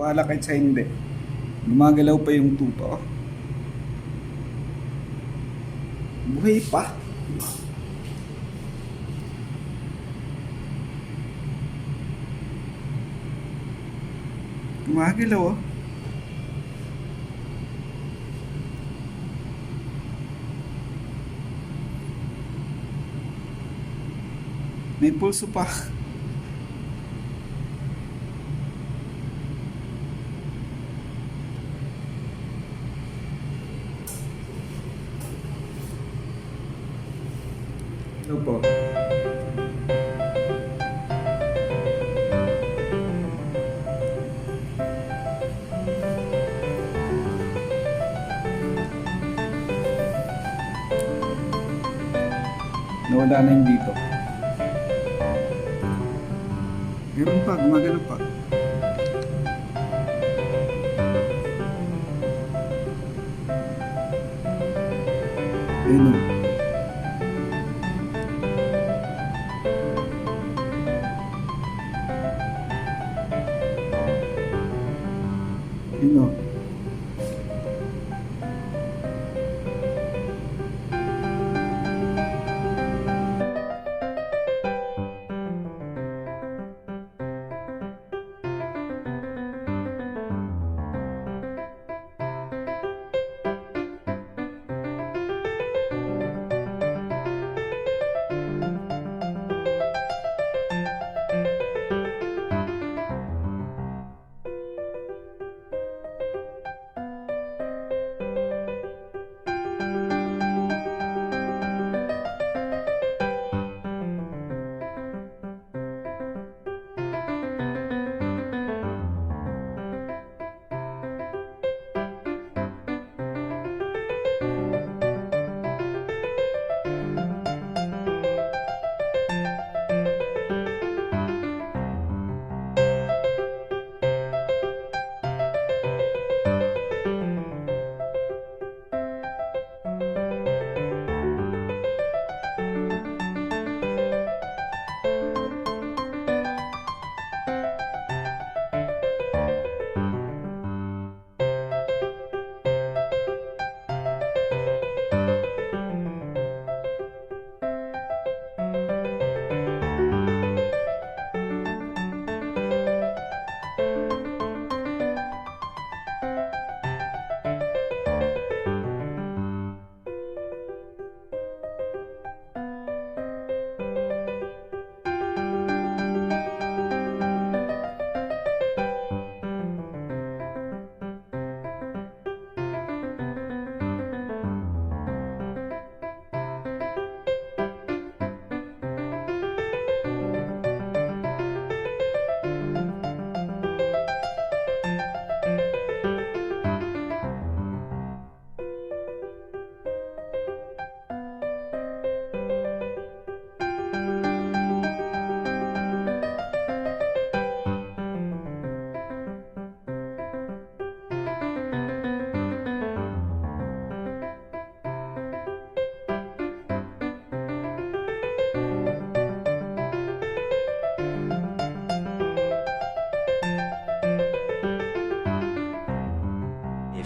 Maniwala kahit sa hindi. Gumagalaw pa yung tupa. Buhay pa. Gumagalaw oh. May pulso pa. Ito po. Nawala na yung dito. Meron pa, gumagalaw pa. Ayun o. Ayun o.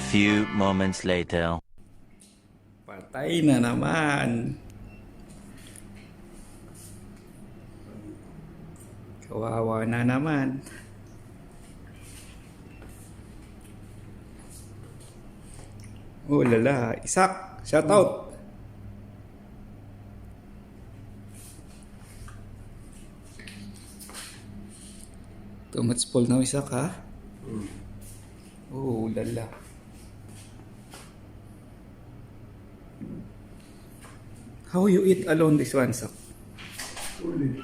Few moments later. Patay na naman. Kawawa na naman. Oh lala, Isak, shout out. Too much pull now, Isak, ha? Oh lala. How you eat alone this one, Sak? Only.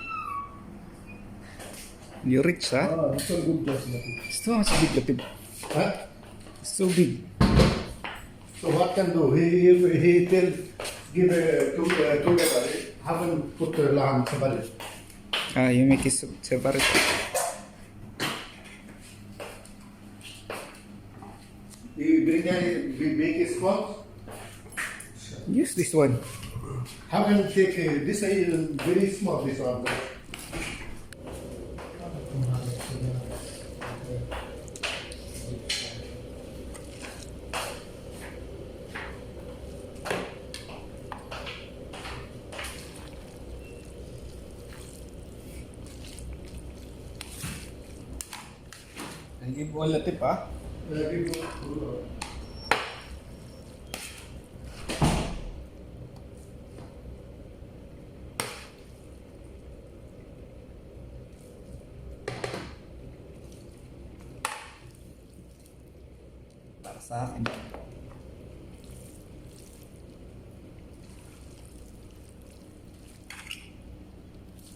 You rich, ha? It's so good just It's so big, lapid. Huh? It's so big. So what can do? He tell give together. Haven't put the lamb separate. Ah, you make it separate. You bring any big squad. Use this one. Haven't take this is very small. This one. Give all the tip ah. Give you- Para sa akin.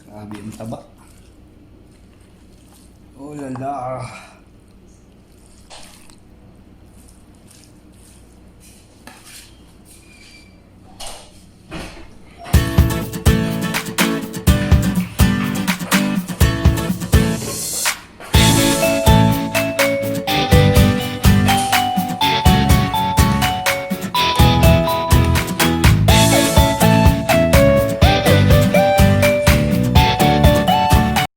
Grabe yung taba. Oh lala.